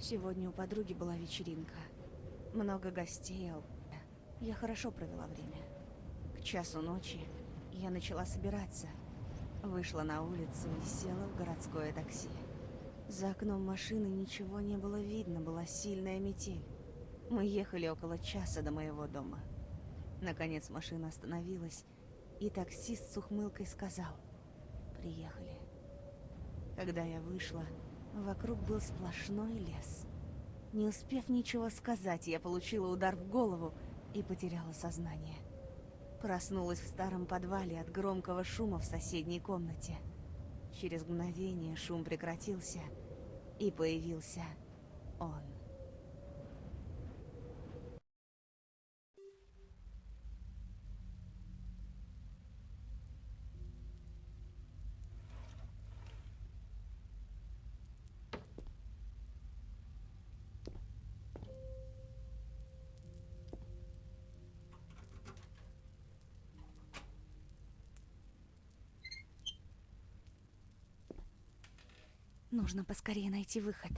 Сегодня у подруги была вечеринка. Много гостей. Я хорошо провела время. К часу ночи я начала собираться. Вышла на улицу и села в городское такси. За окном машины ничего не было видно, была сильная метель. Мы ехали около часа до моего дома. Наконец машина остановилась, и таксист с ухмылкой сказал: «Приехали». Когда я вышла, вокруг был сплошной лес. Не успев ничего сказать, я получила удар в голову и потеряла сознание. Проснулась в старом подвале от громкого шума в соседней комнате. Через мгновение шум прекратился, и появился он. Нужно поскорее найти выход.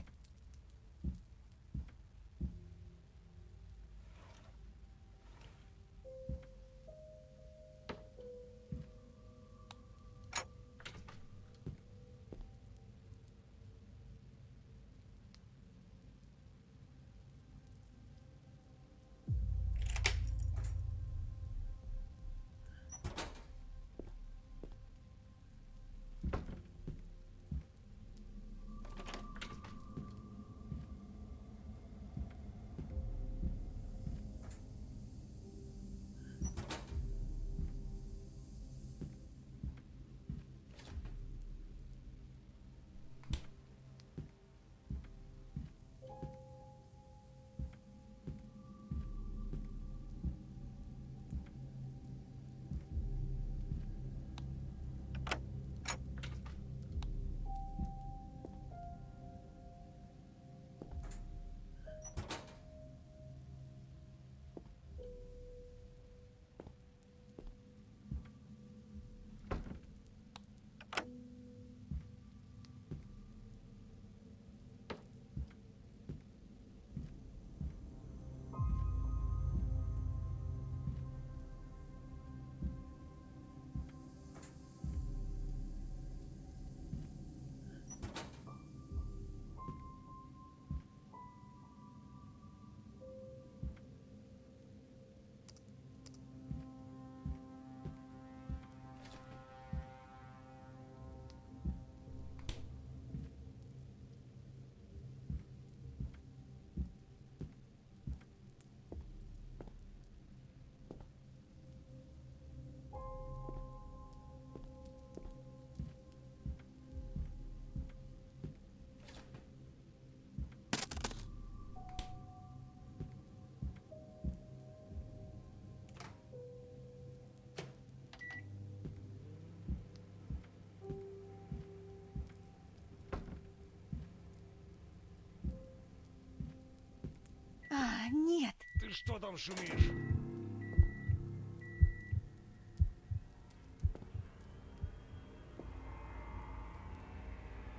Нет! Ты что там шумишь?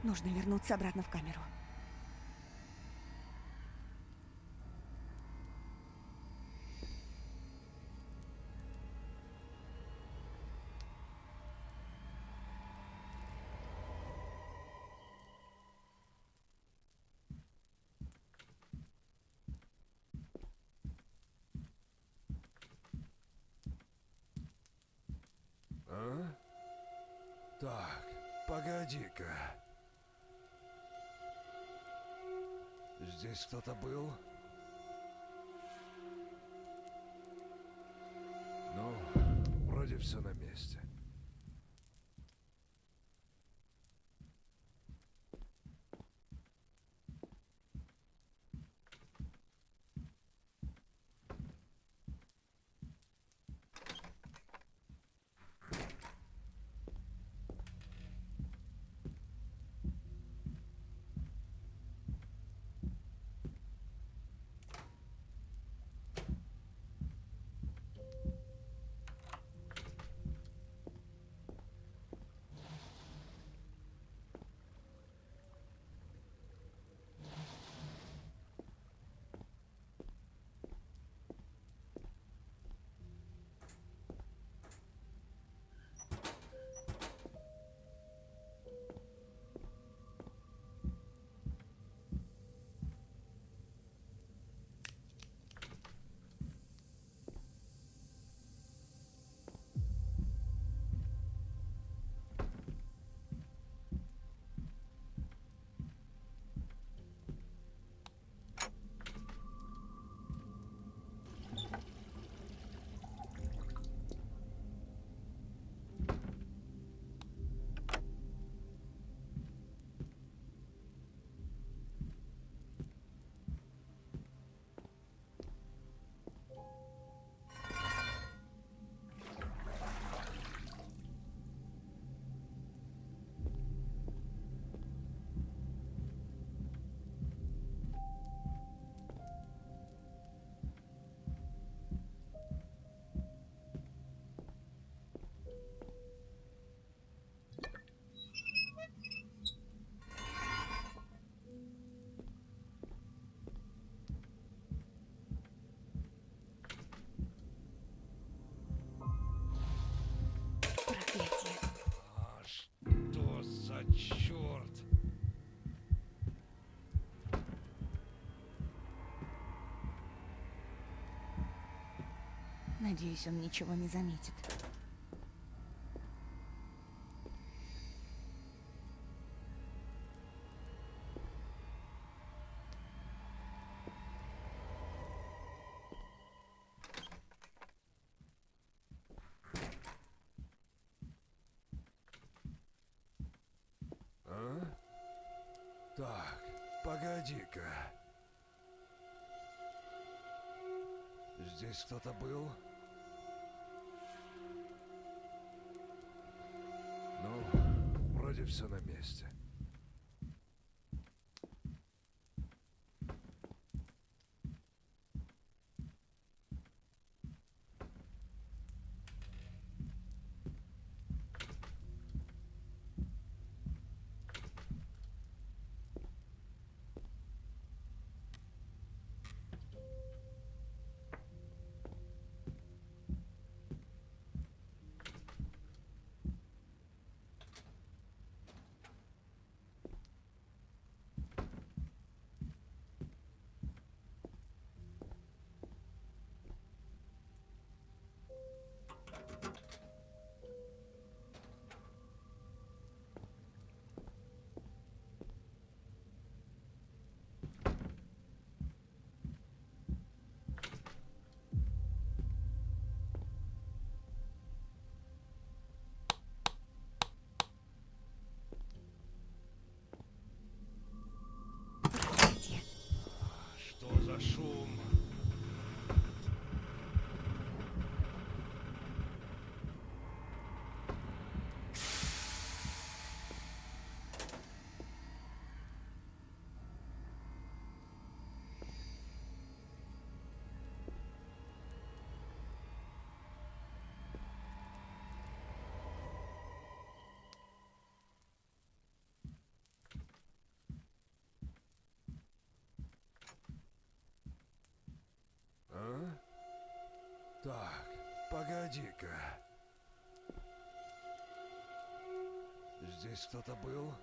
Нужно вернуться обратно в камеру. А? Так, погоди-ка. Здесь кто-то был? Ну, вроде все на месте. Надеюсь, он ничего не заметит. А? Так, погоди-ка. Здесь кто-то был? Ну, вроде все на месте. Что за шум? А? Так, погоди-ка. Здесь кто-то был?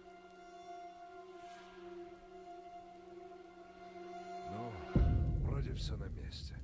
Ну, вроде все на месте.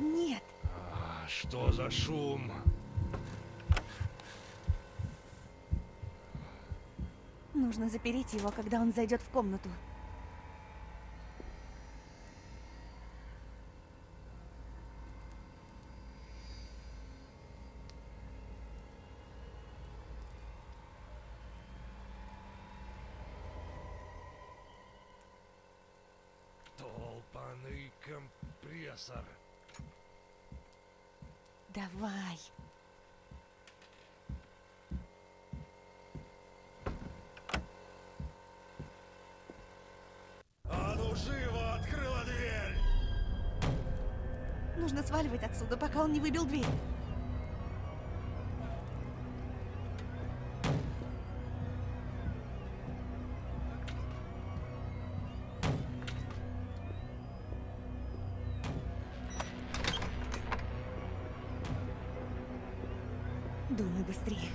Нет. Что за шум? Нужно запереть его, когда он зайдет в комнату. Долбаный компрессор. Давай. А ну живо, открыла дверь! Нужно сваливать отсюда, пока он не выбил дверь. Думай быстрее.